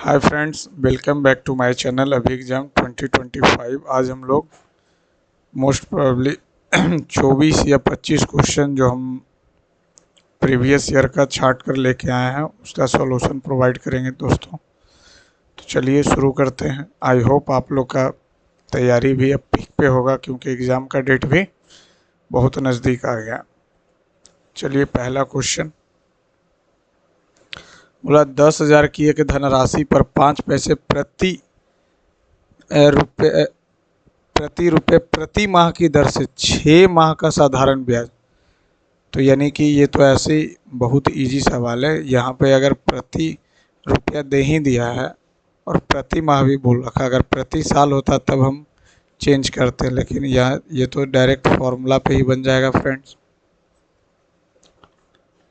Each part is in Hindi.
Hi friends, welcome back to my channel अभी एग्ज़ाम 2025। आज हम लोग मोस्ट प्रोबेबली 24 या 25 क्वेश्चन जो हम प्रीवियस ईयर का छांट कर लेके आए हैं उसका सॉल्यूशन प्रोवाइड करेंगे दोस्तों। तो चलिए शुरू करते हैं। आई होप आप लोग का तैयारी भी अब पीक पे होगा क्योंकि एग्ज़ाम का डेट भी बहुत नज़दीक आ गया। चलिए पहला क्वेश्चन बोला 10,000 की एक धनराशि पर 5 पैसे प्रति माह की दर से 6 माह का साधारण ब्याज। तो यानी कि ये तो ऐसे ही बहुत इजी सवाल है। यहाँ पे अगर प्रति रुपया दे ही दिया है और प्रति माह भी बोल रखा, अगर प्रति साल होता तब हम चेंज करते, लेकिन ये तो डायरेक्ट फॉर्मूला पे ही बन जाएगा फ्रेंड्स।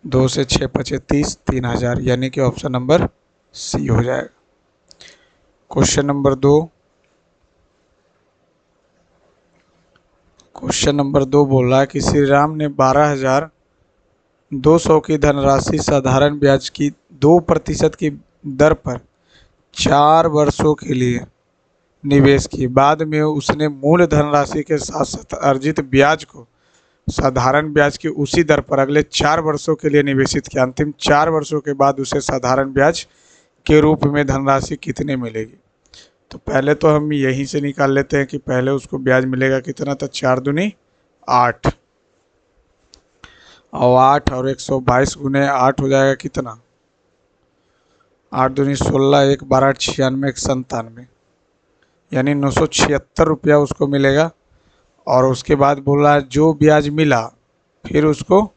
2 से 6 पचे 30, 3,000, यानी कि ऑप्शन नंबर सी हो जाएगा। क्वेश्चन नंबर 2 बोल रहा है कि श्री राम ने 12,200 की धनराशि साधारण ब्याज की 2% की दर पर 4 वर्षों के लिए निवेश की। बाद में उसने मूल धनराशि के साथ साथ अर्जित ब्याज को साधारण ब्याज की उसी दर पर अगले 4 वर्षों के लिए निवेशित किया। अंतिम 4 वर्षों के बाद उसे साधारण ब्याज के रूप में धनराशि कितनी मिलेगी? तो पहले तो हम यहीं से निकाल लेते हैं कि पहले उसको ब्याज मिलेगा कितना था। 4 दूनी 8 और 8 और 122 गुने 8 हो जाएगा कितना? 8 दूनी 16, 1 12 96 97, यानी 976 रुपया उसको मिलेगा। और उसके बाद बोला जो ब्याज मिला फिर उसको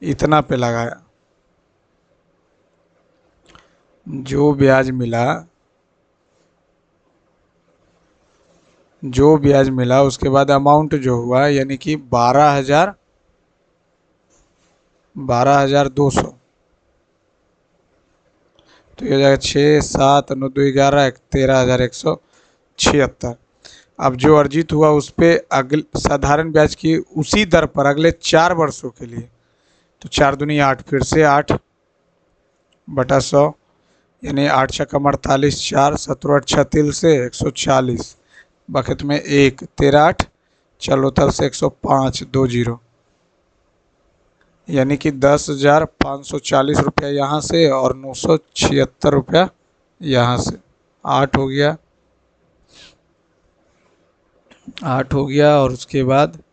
इतना पे लगाया। जो ब्याज मिला उसके बाद अमाउंट जो हुआ यानी कि 12,200। तो ये हो जाएगा 6 7 9 2 11 13,176। अब जो अर्जित हुआ उस पर अगले साधारण ब्याज की उसी दर पर अगले 4 वर्षों के लिए, तो 4 दूनी 8, फिर से 8 बटा 100, यानी 8 छक्का 48, 4 17 36 से 140, बखत में 1 13 8 चलोतर से 105 2 0, यानी कि 10,540 रुपया यहाँ से और 976 रुपया यहाँ से। 8 हो गया और उसके बाद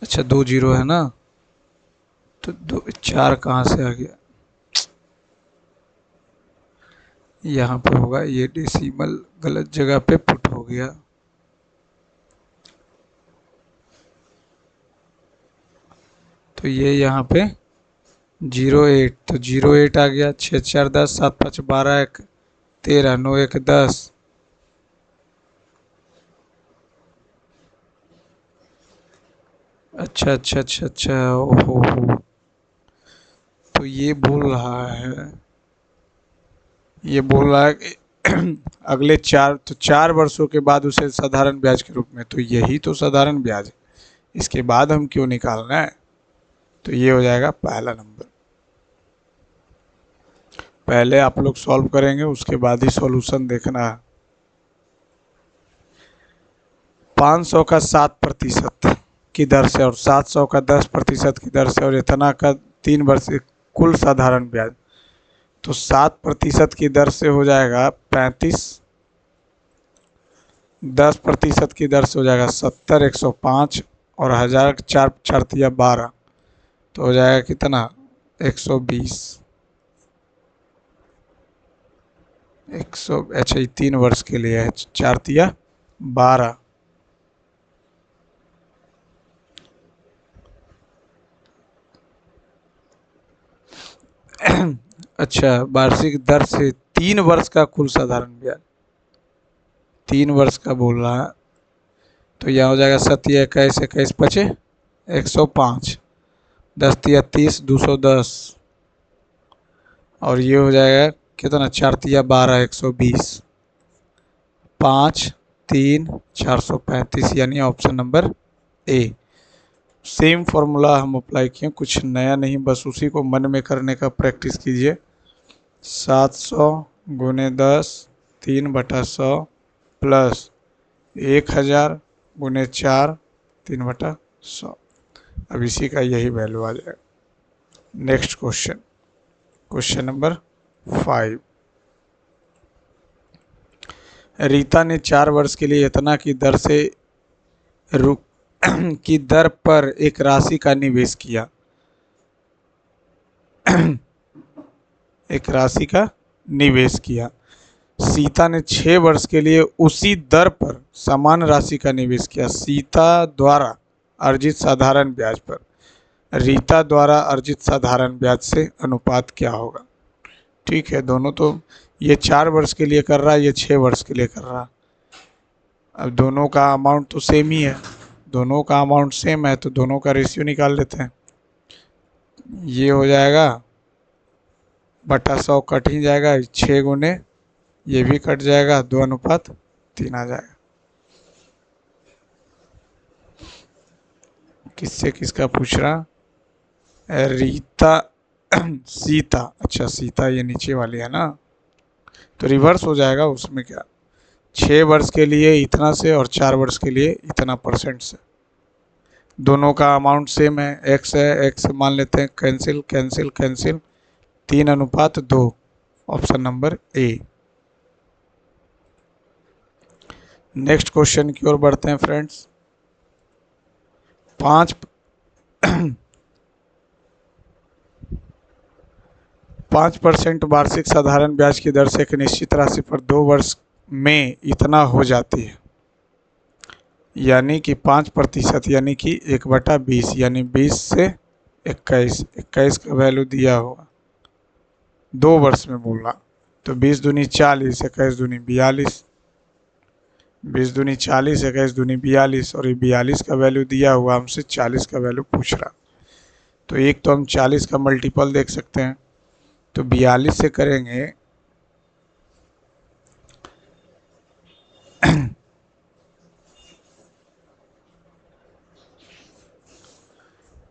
अच्छा 2 0 है ना, तो 4 कहाँ से आ गया? यहाँ पे होगा, ये डेसिमल गलत जगह पे पुट हो गया। तो ये यहाँ पे 08, तो 08 आ गया। 6 4 10, 7 5 12, 1 13, 9 1 10, अच्छा ओहो। तो ये बोल रहा है कि अगले 4 वर्षों के बाद उसे साधारण ब्याज के रूप में, तो यही तो साधारण ब्याज है, इसके बाद हम क्यों निकाल रहे हैं? तो ये हो जाएगा पहला नंबर। पहले आप लोग सॉल्व करेंगे उसके बाद ही सॉल्यूशन देखना है। 500 का 7% की दर से और 700 का 10% की दर से और इतना का 3 वर्ष कुल साधारण ब्याज, तो 7% की दर से हो जाएगा 35, 10% की दर से हो जाएगा 70, 105 और 1000 4 4 12, तो हो जाएगा कितना? 120। 100 अच्छा ये 3 वर्ष के लिए है। 4 12, अच्छा वार्षिक दर से 3 वर्ष का कुल साधारण ब्याज, 3 वर्ष का बोल रहा है। तो यहाँ हो जाएगा 7 21 21 पचे 105, 10 30 210, और ये हो जाएगा कितना? 4 12 120, 5 3 435, यानी option number A. Same formula हम अप्लाई किए, कुछ नया नहीं, बस उसी को मन में करने का प्रैक्टिस कीजिए। 700 गुने 10 3/100 प्लस 1000 गुने 4 3/100। अब इसी का यही वैल्यू आ जाएगा। Next question, question number 5। Rita ने 4 वर्ष के लिए इतना की दर से की दर पर एक राशि का निवेश किया। एक राशि का निवेश किया। सीता ने 6 वर्ष के लिए उसी दर पर समान राशि का निवेश किया। सीता द्वारा अर्जित साधारण ब्याज पर रीता द्वारा अर्जित साधारण ब्याज से अनुपात क्या होगा। ठीक है, दोनों तो ये 4 वर्ष के लिए कर रहा है, ये 6 वर्ष के लिए कर रहा है। अब दोनों का अमाउंट तो सेम ही है, दोनों का अमाउंट सेम है, तो दोनों का रेशियो निकाल लेते हैं। ये हो जाएगा बटा 100 कट ही जाएगा, 6 गुने ये भी कट जाएगा, 2:3 आ जाएगा। किससे किसका पूछ रहा? रीता सीता, अच्छा सीता ये नीचे वाली है ना, तो रिवर्स हो जाएगा उसमें क्या, 6 वर्ष के लिए इतना से और 4 वर्ष के लिए इतना परसेंट से। दोनों का अमाउंट सेम है, एक्स है, एक्स मान लेते हैं, cancel cancel cancel, 3:2। Option number A. Next question की ओर बढ़ते हैं फ्रेंड्स। 5% वार्षिक साधारण ब्याज की दर से एक निश्चित राशि पर 2 वर्ष में इतना हो जाती है, यानी कि 5%, यानी कि 1/20, यानी 20 से 21 का वैल्यू दिया होगा 2 वर्ष में बोलना, तो 20 दूनी 40, 21 दूनी 42, 20 दूनी 40, 21 दूनी 42, और ये 42 का वैल्यू दिया हुआ, हमसे 40 का वैल्यू पूछ रहा। तो एक तो हम 40 का मल्टीपल देख सकते हैं, तो 42 से करेंगे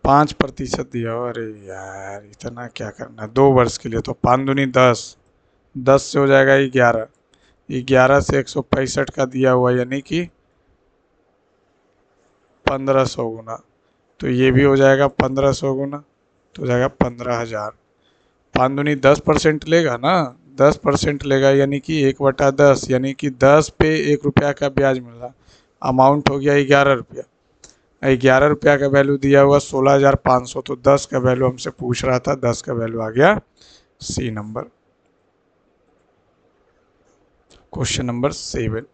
5% दिया हो। अरे यार इतना क्या करना, 2 वर्ष के लिए, तो 5 दूनी 10, 10 से हो जाएगा 11, 11 से 165 का दिया हुआ, यानी कि 1500 गुना, तो ये भी हो जाएगा 1500 गुना, तो हो जाएगा 15,000। 5 दूनी 10% लेगा ना, 10% लेगा, यानी कि 1/10, यानी कि 10 पे 1 रुपया का ब्याज मिल रहा, अमाउंट हो गया 11 रुपया। 11 रुपया का वैल्यू दिया हुआ 16,500, तो 10 का वैल्यू हमसे पूछ रहा था, 10 का वैल्यू आ गया सी नंबर। Question number 7।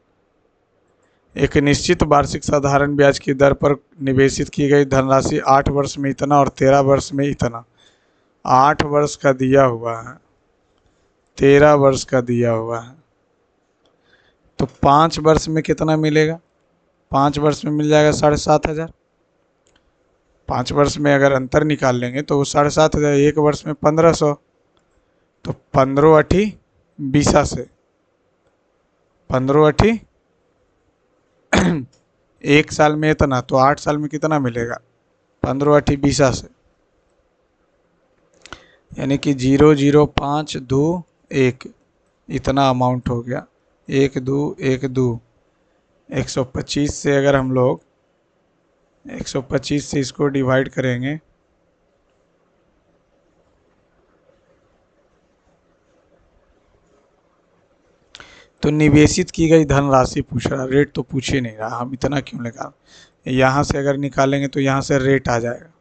एक निश्चित वार्षिक साधारण ब्याज की दर पर निवेशित की गई धनराशि 8 वर्ष में इतना और 13 वर्ष में इतना। 8 वर्ष का दिया हुआ है, 13 वर्ष का दिया हुआ है, तो 5 वर्ष में कितना मिलेगा? 5 वर्ष में मिल जाएगा 7,500। 5 वर्ष में अगर अंतर निकाल लेंगे तो वो 7,500, 1 वर्ष में 1500, तो 15 20 से 15 1 साल में इतना, तो 8 साल में कितना मिलेगा? 15 20 से, यानी कि 0,0521 इतना अमाउंट हो गया। 1 2 1 2 125 से अगर हम लोग 125 से इसको डिवाइड करेंगे तो निवेशित की गई धनराशि पूछ रहा, रेट तो पूछ ही नहीं रहा, हम इतना क्यों निकाल, यहाँ से अगर निकालेंगे तो यहाँ से रेट आ जाएगा,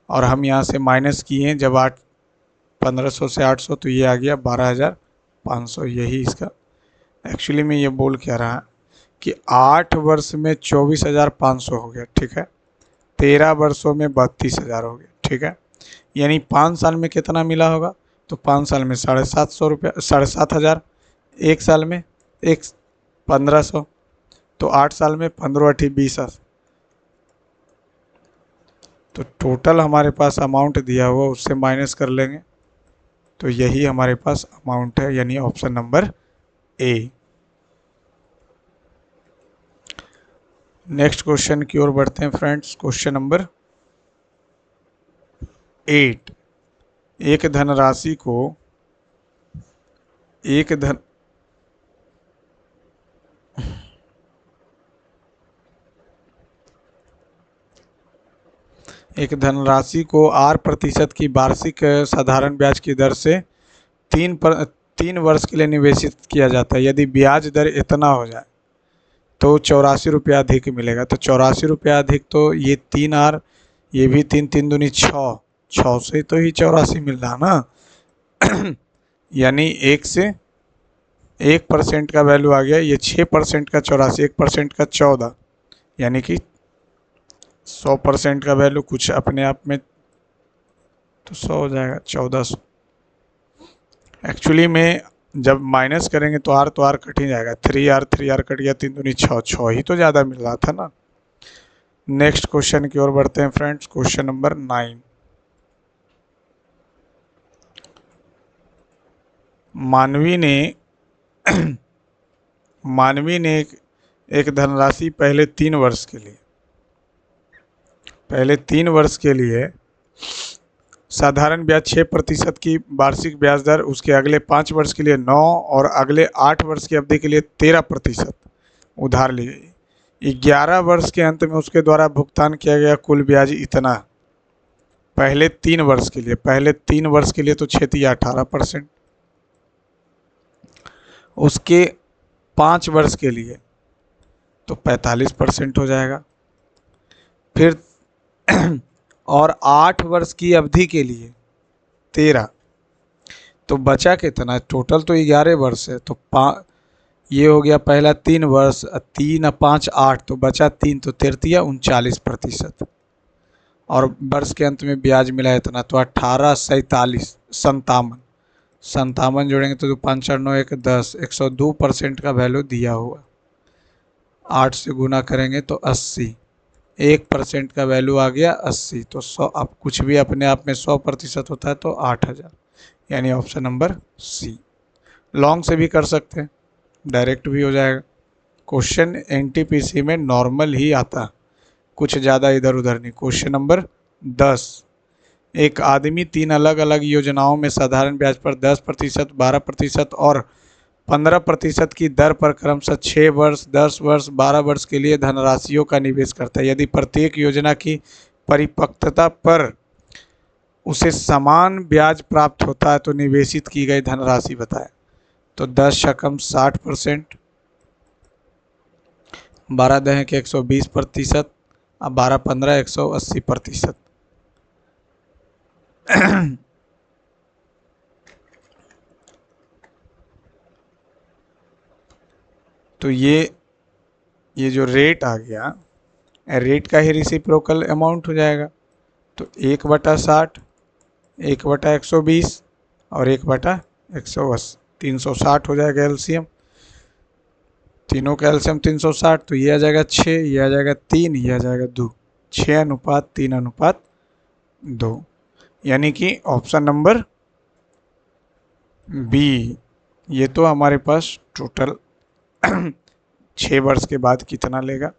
और हम यहाँ से माइनस किए जब 1500 से 800, तो ये आ गया 12,500। यही इसका एक्चुअली में ये बोल क्या रहा कि 8 वर्ष में 24,500 हो गया, ठीक है, 13 वर्षों में 32,000 हो गया, ठीक है, यानी 5 साल में कितना मिला होगा? तो 5 साल में 750 रुपया, 7,500, 1 साल में 1500, तो 8 साल में 15 20, तो टोटल हमारे पास अमाउंट दिया हुआ उससे माइनस कर लेंगे, तो यही हमारे पास अमाउंट है, यानी option number A. Next question की ओर बढ़ते हैं फ्रेंड्स। Question number 8। एक धनराशि को एक धन एक धनराशि को 8% की वार्षिक साधारण ब्याज की दर से 3 वर्ष के लिए निवेशित किया जाता है। यदि ब्याज दर इतना हो जाए तो 84 रुपया अधिक मिलेगा। तो 84 रुपया अधिक, तो ये 3 ये भी 3×3 = 6, 6 से तो ही 84 मिल रहा ना। यानी 1% का वैल्यू आ गया। ये 6% का 84, 1% का 14, यानी कि 100% का वैल्यू कुछ अपने आप में तो 100 हो जाएगा, 1400। एक्चुअली में जब माइनस करेंगे तो आर कट ही जाएगा। 3R कट गया, 3×2 = 6 ही तो ज़्यादा मिल रहा था ना। नेक्स्ट क्वेश्चन की ओर बढ़ते हैं फ्रेंड्स। Question number 9। मानवी ने एक धनराशि पहले 3 वर्ष के लिए साधारण ब्याज 6% की वार्षिक ब्याज दर, उसके अगले 5 वर्ष के लिए 9 और अगले 8 वर्ष की अवधि के लिए 13% उधार ली गई। 11 वर्ष के अंत में उसके द्वारा भुगतान किया गया कुल ब्याज इतना। पहले 3 वर्ष के लिए तो 18%। उसके 5 वर्ष के लिए तो 45% हो जाएगा। फिर और 8 वर्ष की अवधि के लिए 13, तो बचा कितना? टोटल तो 11 वर्ष है, तो ये हो गया पहला 3 वर्ष, 3 5 8, तो बचा 3, तो 3 39%। और वर्ष के अंत में ब्याज मिला इतना, तो 18 47 57 जोड़ेंगे तो 5 4 9 1 10, 102% का वैल्यू दिया हुआ। 8 से गुना करेंगे तो 80, 1% का वैल्यू आ गया 80। तो 100, अब कुछ भी अपने आप में 100% होता है तो 8000, यानी ऑप्शन नंबर सी। लॉन्ग से भी कर सकते हैं, डायरेक्ट भी हो जाएगा। क्वेश्चन एनटीपीसी में नॉर्मल ही आता, कुछ ज़्यादा इधर उधर नहीं। Question number 10। एक आदमी 3 अलग अलग योजनाओं में साधारण ब्याज पर 10%, 12% और 15% की दर पर क्रमशः 6 वर्ष, 10 वर्ष, 12 वर्ष के लिए धनराशियों का निवेश करता है। यदि प्रत्येक योजना की परिपक्वता पर उसे समान ब्याज प्राप्त होता है तो निवेशित की गई धनराशि बताएं। तो 10 × 60%, 12 × 120%, और 12 15 180%। तो ये जो रेट आ गया, रेट का ही रेसिप्रोकल अमाउंट हो जाएगा। तो 1/60, 1/120 और 1/180, 360 हो जाएगा एलसीएम। तीनों का एलसीएम 360, तो ये आ जाएगा 6, ये आ जाएगा 3, ये आ जाएगा 2, 6:3:2, यानी कि ऑप्शन नंबर बी। ये तो हमारे पास टोटल 6 वर्ष के बाद कितना लेगा,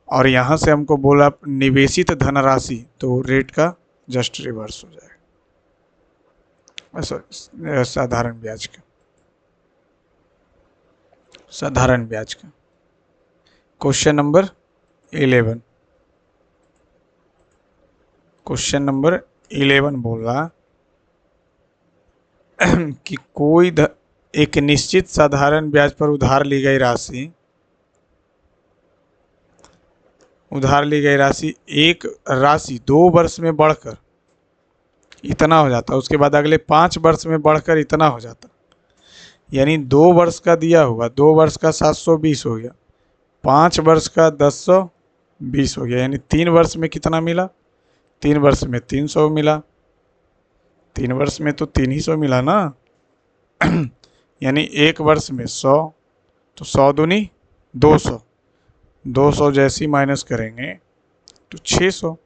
और यहाँ से हमको बोला निवेशित धनराशि, तो रेट का जस्ट रिवर्स हो जाएगा। साधारण ब्याज का क्वेश्चन नंबर 11। क्वेश्चन नंबर 11 बोल रहा कि कोई एक निश्चित साधारण ब्याज पर उधार ली गई राशि एक राशि 2 वर्ष में बढ़कर इतना हो जाता, उसके बाद अगले 5 वर्ष में बढ़कर इतना हो जाता। यानी 2 वर्ष का दिया हुआ, 2 वर्ष का 720 हो गया, 5 वर्ष का 1020 हो गया, यानी 3 वर्ष में कितना मिला? 3 वर्ष में 300 मिला। 3 वर्ष में तो 300 मिला ना। यानी 1 वर्ष में 100, तो 100 दूनी 200, 200 जैसी माइनस करेंगे तो 600।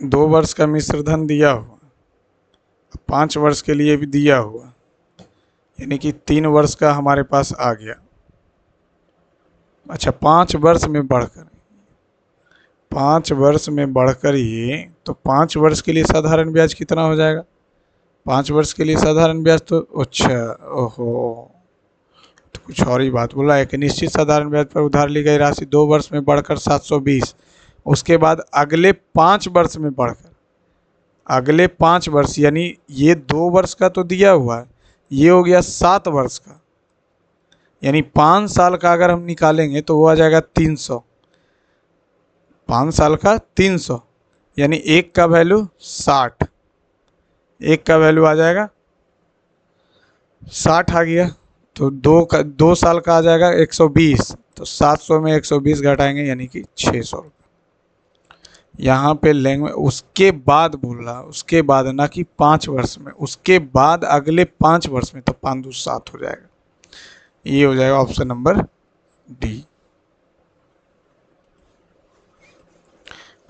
2 वर्ष का मिश्र धन दिया हुआ, 5 वर्ष के लिए भी दिया हुआ, यानी कि 3 वर्ष का हमारे पास आ गया। अच्छा, 5 वर्ष में बढ़कर, 5 वर्ष में बढ़कर ये तो 5 वर्ष के लिए साधारण ब्याज कितना हो जाएगा? 5 वर्ष के लिए साधारण ब्याज तो अच्छा, ओहो, तो कुछ और ही बात बोला। एक निश्चित साधारण ब्याज पर उधार ली गई राशि 2 वर्ष में बढ़कर 720, उसके बाद अगले 5 वर्ष में बढ़कर, अगले 5 वर्ष यानी ये 2 वर्ष का तो दिया हुआ है, ये हो गया 7 वर्ष का, यानी 5 साल का अगर हम निकालेंगे तो वो आ जाएगा 300, 5 साल का 300, यानी एक का वैल्यू 60, एक का वैल्यू आ जाएगा 60 आ गया, तो 2 साल का आ जाएगा 120, तो 700 में 120 घटाएंगे यानी कि 600 रुपये। यहाँ पे लेंगे, उसके बाद बोल रहा, उसके बाद ना कि 5 वर्ष में, उसके बाद अगले 5 वर्ष में, तो 5 दूनी 7 हो जाएगा। ये हो जाएगा option number D.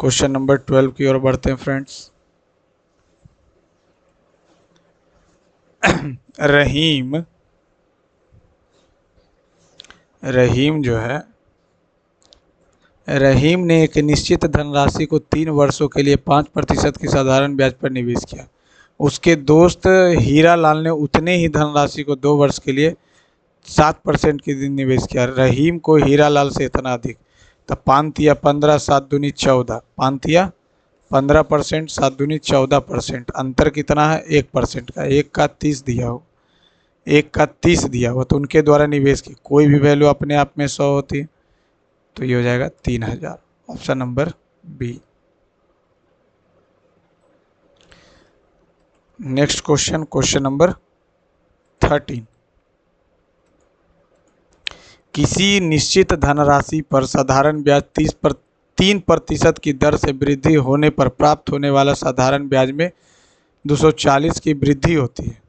Question number 12 की ओर बढ़ते हैं फ्रेंड्स। रहीम जो है, रहीम ने एक निश्चित धनराशि को 3 वर्षों के लिए 5% की साधारण ब्याज पर निवेश किया। उसके दोस्त हीरा लाल ने उतने ही धनराशि को 2 वर्ष के लिए 7% की निवेश किया। रहीम को हीरा लाल से इतना अधिक, तो 5 या 15, 7 दूनी 14, 5 या 15%, 7 दूनी 14%, अंतर कितना है? 1% का, 1 का 30 दिया हो, 1 का 30 दिया हो, तो उनके द्वारा निवेश की कोई भी वैल्यू अपने आप में 100 होती है, तो ये हो जाएगा 3000, option number B. Next question, question number 13। किसी निश्चित धनराशि पर साधारण ब्याज 3% की दर से वृद्धि होने पर प्राप्त होने वाला साधारण ब्याज में 240 की वृद्धि होती है।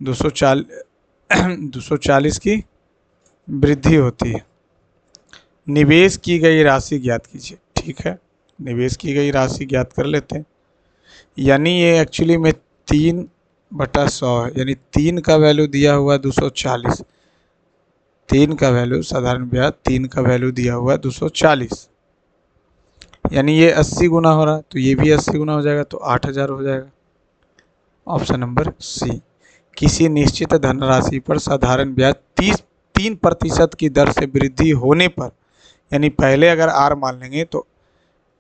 240 की वृद्धि होती है। निवेश की गई राशि ज्ञात कीजिए। ठीक है, निवेश की गई राशि ज्ञात कर लेते हैं। यानी ये एक्चुअली में 3/100 है, यानी 3 का वैल्यू दिया हुआ 240, 3 का वैल्यू साधारण ब्याज, 3 का वैल्यू दिया हुआ 240, यानी ये 80 गुना हो रहा है, तो ये भी 80 गुना हो जाएगा, तो 8000 हो जाएगा, ऑप्शन नंबर सी। किसी निश्चित धनराशि पर साधारण ब्याज 3% की दर से वृद्धि होने पर, यानी पहले अगर आर मान लेंगे तो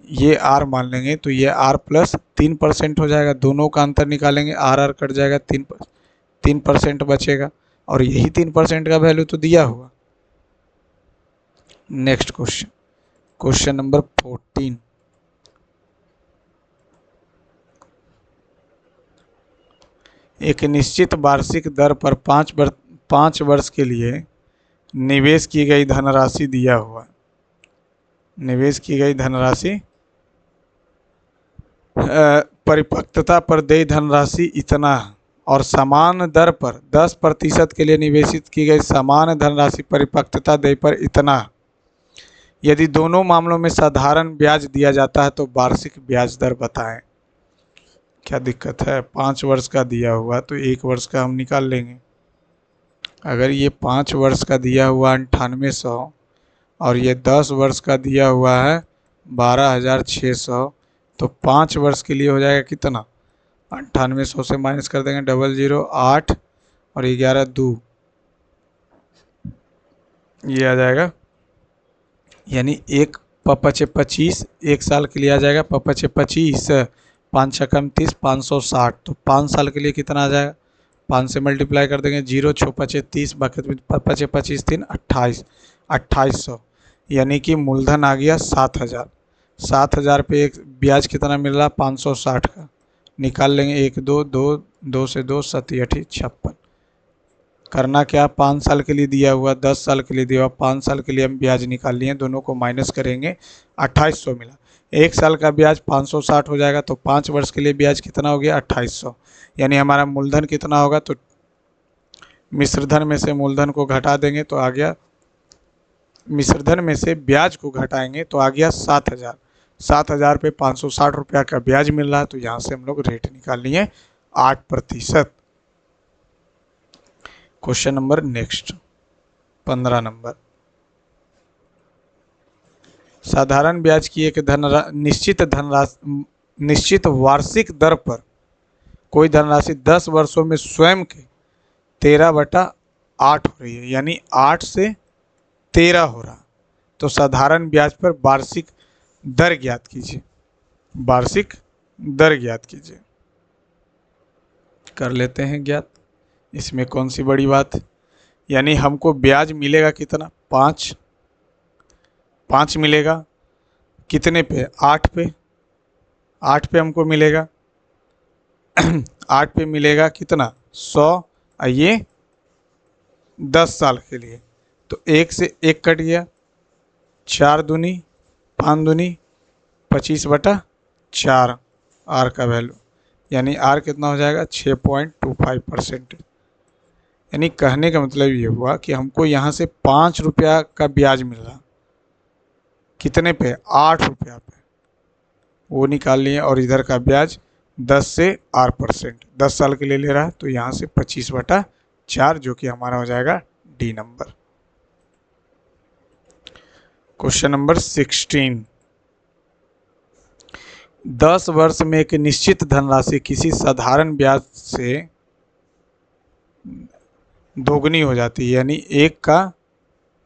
ये आर मान लेंगे, तो ये आर प्लस 3% हो जाएगा, दोनों का अंतर निकालेंगे, आर कट जाएगा, 3% बचेगा, और यही 3% का वैल्यू तो दिया हुआ। Next question, question number 14। एक निश्चित वार्षिक दर पर 5 वर्ष के लिए निवेश की गई धनराशि दिया हुआ। निवेश की गई धनराशि परिपक्वता पर देय धनराशि इतना, और समान दर पर 10% के लिए निवेशित की गई समान धनराशि परिपक्वता देय पर इतना। यदि दोनों मामलों में साधारण ब्याज दिया जाता है तो वार्षिक ब्याज दर बताएं। क्या दिक्कत है? 5 वर्ष का दिया हुआ तो 1 वर्ष का हम निकाल लेंगे। अगर ये 5 वर्ष का दिया हुआ 9800 और ये 10 वर्ष का दिया हुआ है 12600, तो 5 वर्ष के लिए हो जाएगा कितना? 9800 से माइनस कर देंगे 00 8 और 11 2, ये आ जाएगा, यानी 1 पपचे 25, 1 साल के लिए आ जाएगा पपचे 25, 5 छकम 30, 560, तो 5 साल के लिए कितना आ जाएगा? 5 से मल्टीप्लाई कर देंगे, 0 6 पचे 30, बाकी पचे 25 3 28, 2800, यानी कि मूलधन आ गया 7000। 7000 पे एक ब्याज कितना मिल रहा? 560 का, निकाल लेंगे 1 2 2 2 से 2 7 8 56। करना क्या? 5 साल के लिए दिया हुआ, 10 साल के लिए दिया हुआ, 5 साल के लिए हम ब्याज निकाल लिए, दोनों को माइनस करेंगे, 2800 मिला। 1 साल का ब्याज 560 हो जाएगा, तो 5 वर्ष के लिए ब्याज कितना हो गया? 2800, यानी हमारा मूलधन कितना होगा? तो मिश्रधन में से मूलधन को घटा देंगे तो आ गया, मिश्रधन में से ब्याज को घटाएंगे तो आ गया 7000। 7000 पे 560 रुपया का ब्याज मिल रहा है, तो यहाँ से हम लोग रेट निकाल लिए 8%। Question number next 15 number. निश्चित निश्चित वार्षिक दर पर कोई धनराशि 10 वर्षों में स्वयं के 13/8 हो रही है, यानी 8 से 13 हो रहा, तो साधारण ब्याज पर वार्षिक दर ज्ञात कीजिए। वार्षिक दर ज्ञात कीजिए। कर लेते हैं ज्ञात। इसमें कौन सी बड़ी बात है, यानी हमको ब्याज मिलेगा कितना, 5 मिलेगा। कितने पे, 8 पे। 8 पे हमको मिलेगा 8 पे मिलेगा कितना, 100। और ये 10 साल के लिए, तो 1 से 1 कट गया, 4 दूनी 5 दूनी 25/4 आर का वैल्यू, यानी आर कितना हो जाएगा, 6.25%। यानी कहने का मतलब ये हुआ कि हमको यहाँ से 5 रुपया का ब्याज मिल रहा, कितने पे, 8 रुपया पे, वो निकाल लिए। और इधर का ब्याज 10 से R%, 10 साल के लिए ले रहा है, तो यहाँ से 25/4, जो कि हमारा हो जाएगा डी नंबर। Question number 16। 10 वर्ष में एक निश्चित धनराशि किसी साधारण ब्याज से दोगुनी हो जाती है, यानी 1 का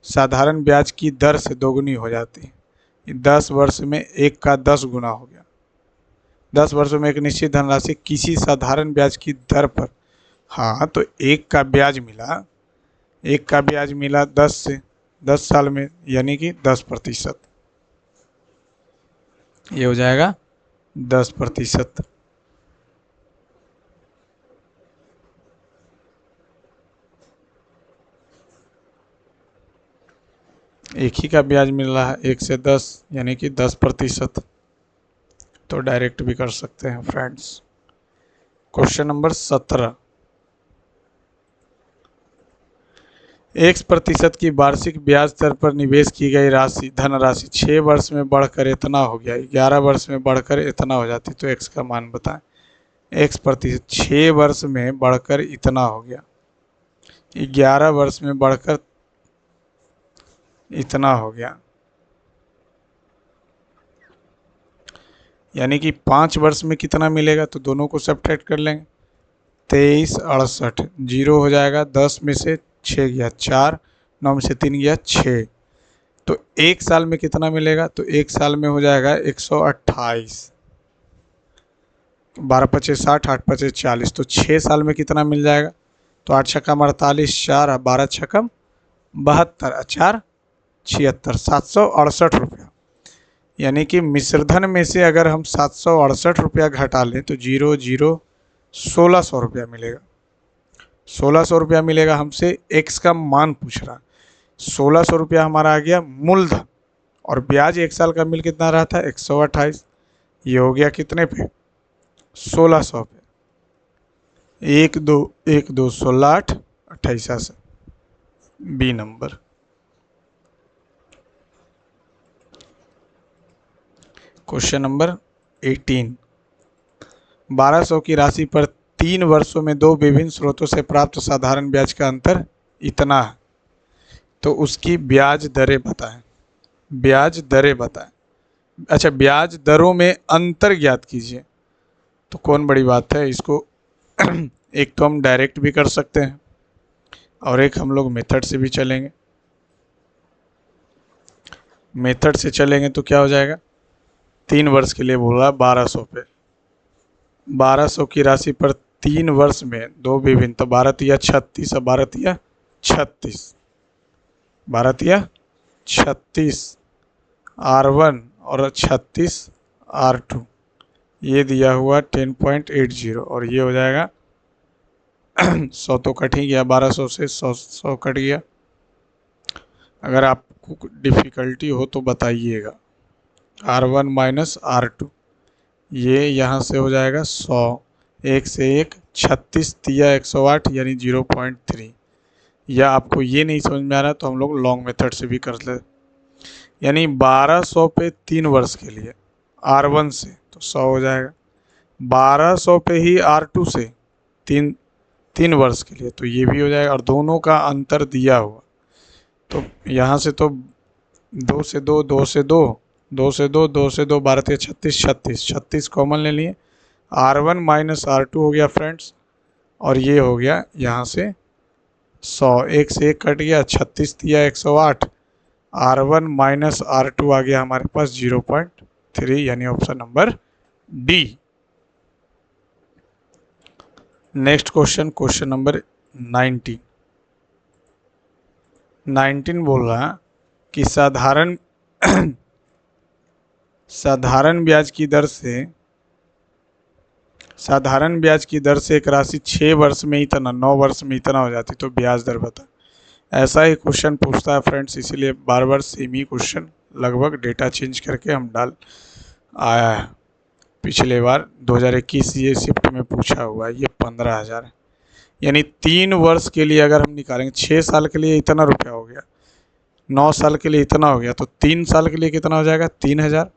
साधारण ब्याज की दर से दोगुनी हो जाती है। 10 वर्ष में 1 का 10 गुना हो गया। 10 वर्षों में एक निश्चित धनराशि किसी साधारण ब्याज की दर पर, हाँ, तो 1 का ब्याज मिला, 1 का ब्याज मिला 10 से, 10 साल में, यानी कि 10%। ये हो जाएगा 10%। एक ही का ब्याज मिल रहा है, 1 से 10, यानी कि 10%, तो डायरेक्ट भी कर सकते हैं फ्रेंड्स। Question number 17। 1% की वार्षिक ब्याज दर पर निवेश की गई धनराशि 6 वर्ष में बढ़कर इतना हो गया, 11 वर्ष में बढ़कर इतना हो जाती, तो x का मान बताएं। 1% 6 वर्ष में बढ़कर इतना हो गया, 11 वर्ष में बढ़कर इतना हो गया, यानी कि 5 वर्ष में कितना मिलेगा, तो दोनों को सब्ट्रैक्ट कर लेंगे। 23 68 जीरो हो जाएगा, 10 में से 6 गया 4, 9 में से 3 गया 6, तो 1 साल में कितना मिलेगा, तो 1 साल में हो जाएगा 128। 12 पचे 60, 8 पचे 40, तो 6 साल में कितना मिल जाएगा, तो 8 छक्का 48, 4 12 छक्का 72, 4 76, 768 रुपया। यानी कि मिश्रधन में से अगर हम 768 रुपया घटा लें तो 1600 रुपया मिलेगा। 1600 रुपया मिलेगा हमसे, x का मान पूछ रहा। 1600 रुपया हमारा आ गया मूलधन, और ब्याज 1 साल का मिल कितना रहा था, 128। ये हो गया कितने पे, 1600 पे। 1 2 1 2 16 8 28 से बी नंबर। Question number 18। 1200 की राशि पर 3 वर्षों में 2 विभिन्न स्रोतों से प्राप्त साधारण ब्याज का अंतर इतना है, तो उसकी ब्याज दरें बताएं। ब्याज दरें बताएं, अच्छा, ब्याज दरों में अंतर ज्ञात कीजिए। तो कौन बड़ी बात है, इसको एक तो हम डायरेक्ट भी कर सकते हैं और एक हम लोग मेथड से भी चलेंगे। मेथड से चलेंगे तो क्या हो जाएगा, 3 वर्ष के लिए बोल रहा 1200 पे। 1200 की राशि पर 3 वर्ष में 2 विभिन्न, तो 12 तिया 36 और 12 तिया 36, 12 तिया 36 R1 और 36 R2, ये दिया हुआ 10.80, और ये हो जाएगा 100 तो कट ही गया, 1200 से 100 कट गया। अगर आपको डिफ़िकल्टी हो तो बताइएगा। R1 माइनस R2, ये यहाँ से हो जाएगा 100, 1 से 1 36 तिया 108, यानी 0.3। या आपको ये नहीं समझ में आ रहा तो हम लोग लॉन्ग मेथड से भी कर ले, यानी 1200 पे 3 वर्ष के लिए R1 से तो 100 हो जाएगा, 1200 पे ही R2 से 3 वर्ष के लिए, तो ये भी हो जाएगा। और दोनों का अंतर दिया हुआ, तो यहाँ से तो 2 से 2, 2 से 2, 2 से 2, 2 से 2 12 × 36, 36, 36 कॉमन ले लिए। R1 माइनस R2 हो गया फ्रेंड्स, और ये हो गया यहाँ से 100, 1 से 1 कट गया, 36 दिया 108, R1 माइनस R2 आ गया हमारे पास 0.3, यानी option number D. Next question, question number 19। 19 बोल रहा कि साधारण ब्याज की दर से एक राशि 6 वर्ष में इतना, 9 वर्ष में इतना हो जाती, तो ब्याज दर बता। ऐसा ही क्वेश्चन पूछता है फ्रेंड्स, इसीलिए बार बार सेम ही क्वेश्चन लगभग डेटा चेंज करके हम डाल आया है। पिछले बार 2021 ये शिफ्ट में पूछा हुआ है, ये 15,000 है। यानी 3 वर्ष के लिए अगर हम निकालेंगे, 6 साल के लिए इतना रुपया हो गया, 9 साल के लिए इतना हो गया, तो 3 साल के लिए कितना हो जाएगा 3,000,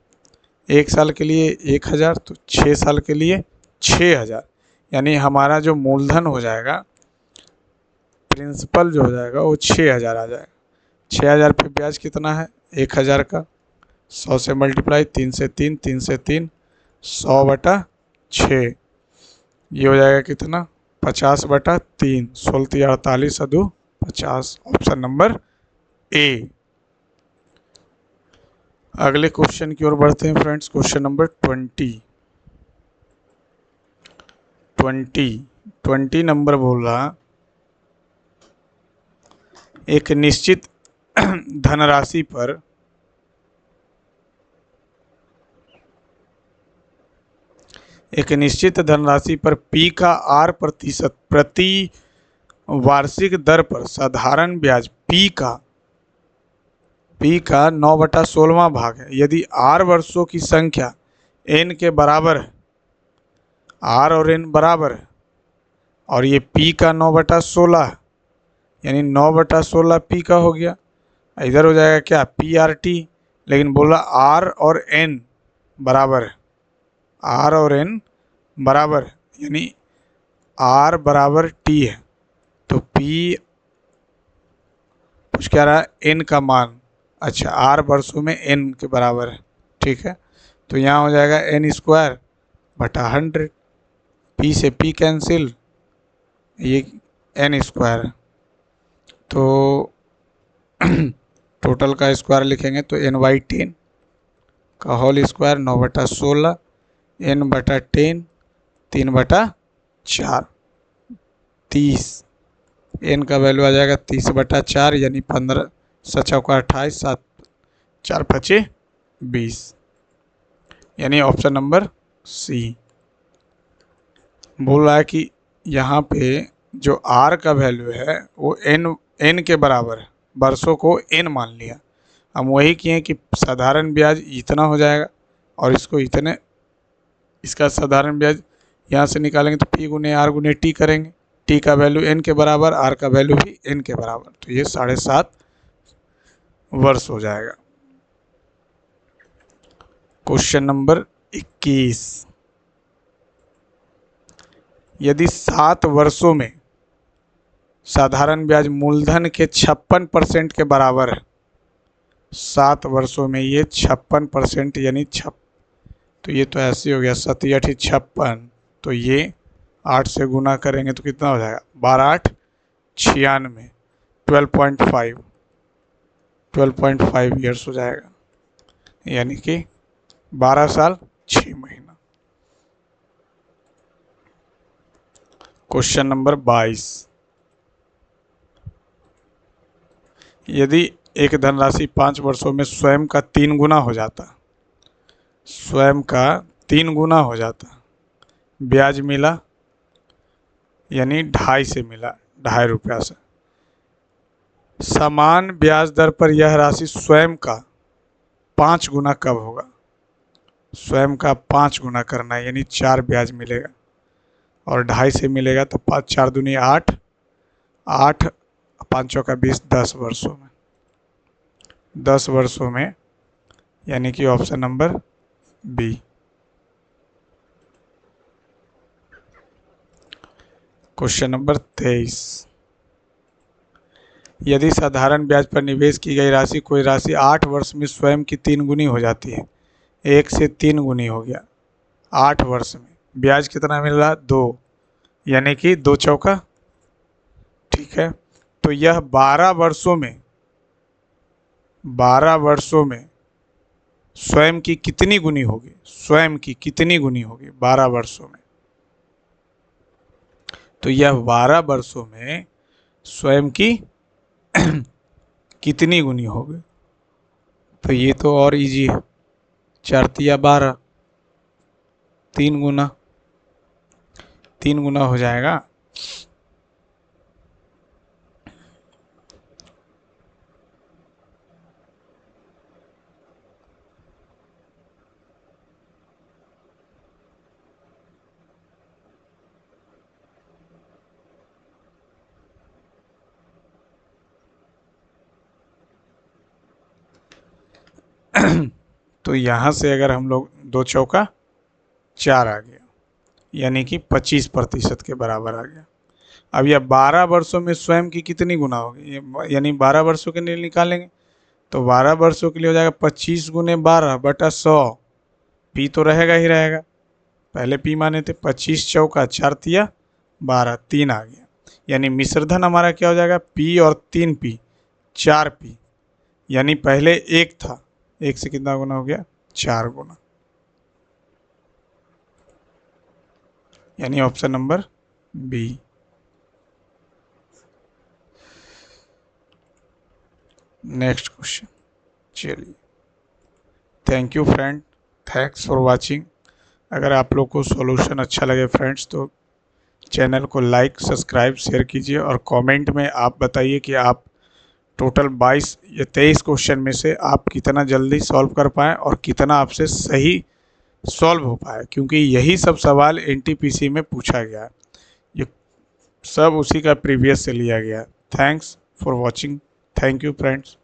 1 साल के लिए 1,000, तो 6 साल के लिए 6,000। यानी हमारा जो मूलधन हो जाएगा, प्रिंसिपल जो हो जाएगा वो 6,000 आ जाएगा। 6,000 पे ब्याज कितना है 1,000 का, 100 से मल्टीप्लाई, 3 से 3, 3 से 3, 100/6, ये हो जाएगा कितना 50/3, 16 48 अदू 50, ऑप्शन नंबर ए। अगले क्वेश्चन की ओर बढ़ते हैं फ्रेंड्स, क्वेश्चन नंबर 20 नंबर बोल रहा एक निश्चित धनराशि पर P का R प्रतिशत प्रति वार्षिक दर पर साधारण ब्याज P का 9/16वां भाग है। यदि R वर्षों की संख्या N के बराबर है, R और N बराबर है, और ये P का 9/16 है, यानी 9/16 P का हो गया। इधर हो जाएगा क्या PRT, लेकिन बोला R और N बराबर है, R और N बराबर है, यानी R बराबर T है, तो P कुछ कह रहा है N का मान, अच्छा R वर्षों में N के बराबर है, ठीक है। तो यहाँ हो जाएगा N²/100, P से P कैंसिल, ये N², तो टोटल का स्क्वायर लिखेंगे तो N/10 का होल स्क्वायर 9/16, N/10 3/4, 30, N का वैल्यू आ जाएगा 30/4, यानी 15 7×4 28, 7 4 5 20, यानी ऑप्शन नंबर सी। बोल रहा है कि यहाँ पे जो R का वैल्यू है वो N के बराबर है, वर्षों को N मान लिया। हम वही किए कि साधारण ब्याज इतना हो जाएगा और इसको इतने, इसका साधारण ब्याज यहाँ से निकालेंगे तो P × R × T करेंगे, T का वैल्यू N के बराबर, R का वैल्यू भी N के बराबर, तो ये 7.5 वर्ष हो जाएगा। Question number 21। यदि 7 वर्षों में साधारण ब्याज मूलधन के 56% के बराबर है, 7 वर्षों में ये 56%, यानी तो ये तो ऐसे हो गया 7 × 8 = 56, तो ये 8 से गुना करेंगे तो कितना हो जाएगा 12×8 = 96, 12.5 ईयर्स हो जाएगा, यानी कि 12 साल 6 महीना। Question number 22। यदि एक धनराशि 5 वर्षों में स्वयं का 3 गुना हो जाता, ब्याज मिला, यानी 2.5 से मिला, 2.5 रुपया से, समान ब्याज दर पर यह राशि स्वयं का 5 गुना कब होगा? स्वयं का 5 गुना करना है, यानी 4 ब्याज मिलेगा, और 2.5 से मिलेगा तो 5 4 दूनी 8, 8 5 का 20, 10 वर्षों में, 10 वर्षों में, यानी कि option number B. Question number 23। यदि साधारण ब्याज पर निवेश की गई राशि कोई राशि 8 वर्ष में स्वयं की 3 गुनी हो जाती है, 1 से 3 गुनी हो गया 8 वर्ष में, ब्याज कितना मिल रहा 2, यानी कि 2 चौका, ठीक है। तो यह 12 वर्षों में स्वयं की कितनी गुनी होगी, स्वयं की कितनी गुनी होगी 12 वर्षों में। तो यह 12 वर्षों में स्वयं की कितनी गुनी होगी, तो ये तो और इजी है, 4 तिया 12, 3 गुना हो जाएगा। तो यहाँ से अगर हम लोग 2 चौका 4 आ गया, यानी कि 25% के बराबर आ गया। अब यह 12 वर्षों में स्वयं की कितनी गुना होगी, यानी 12 वर्षों के लिए निकालेंगे, तो 12 वर्षों के लिए हो जाएगा 25 गुने 12 बटा 100, पी तो रहेगा ही रहेगा, पहले पी माने थे, 25 चौका 4 तिया 12, 3 आ गया, यानी मिश्रधन हमारा क्या हो जाएगा, पी और 3 पी 4 पी, यानी पहले 1 था, 1 से कितना गुना हो गया 4 गुना, यानी option number B. Next question, चलिए, thank you friend, thanks for watching. अगर आप लोग को सॉल्यूशन अच्छा लगे फ्रेंड्स तो चैनल को लाइक सब्सक्राइब शेयर कीजिए, और कमेंट में आप बताइए कि आप टोटल 22 या 23 क्वेश्चन में से आप कितना जल्दी सॉल्व कर पाएँ और कितना आपसे सही सॉल्व हो पाए, क्योंकि यही सब सवाल एनटीपीसी में पूछा गया है, ये सब उसी का प्रीवियस से लिया गया है। Thanks for watching, thank you friends.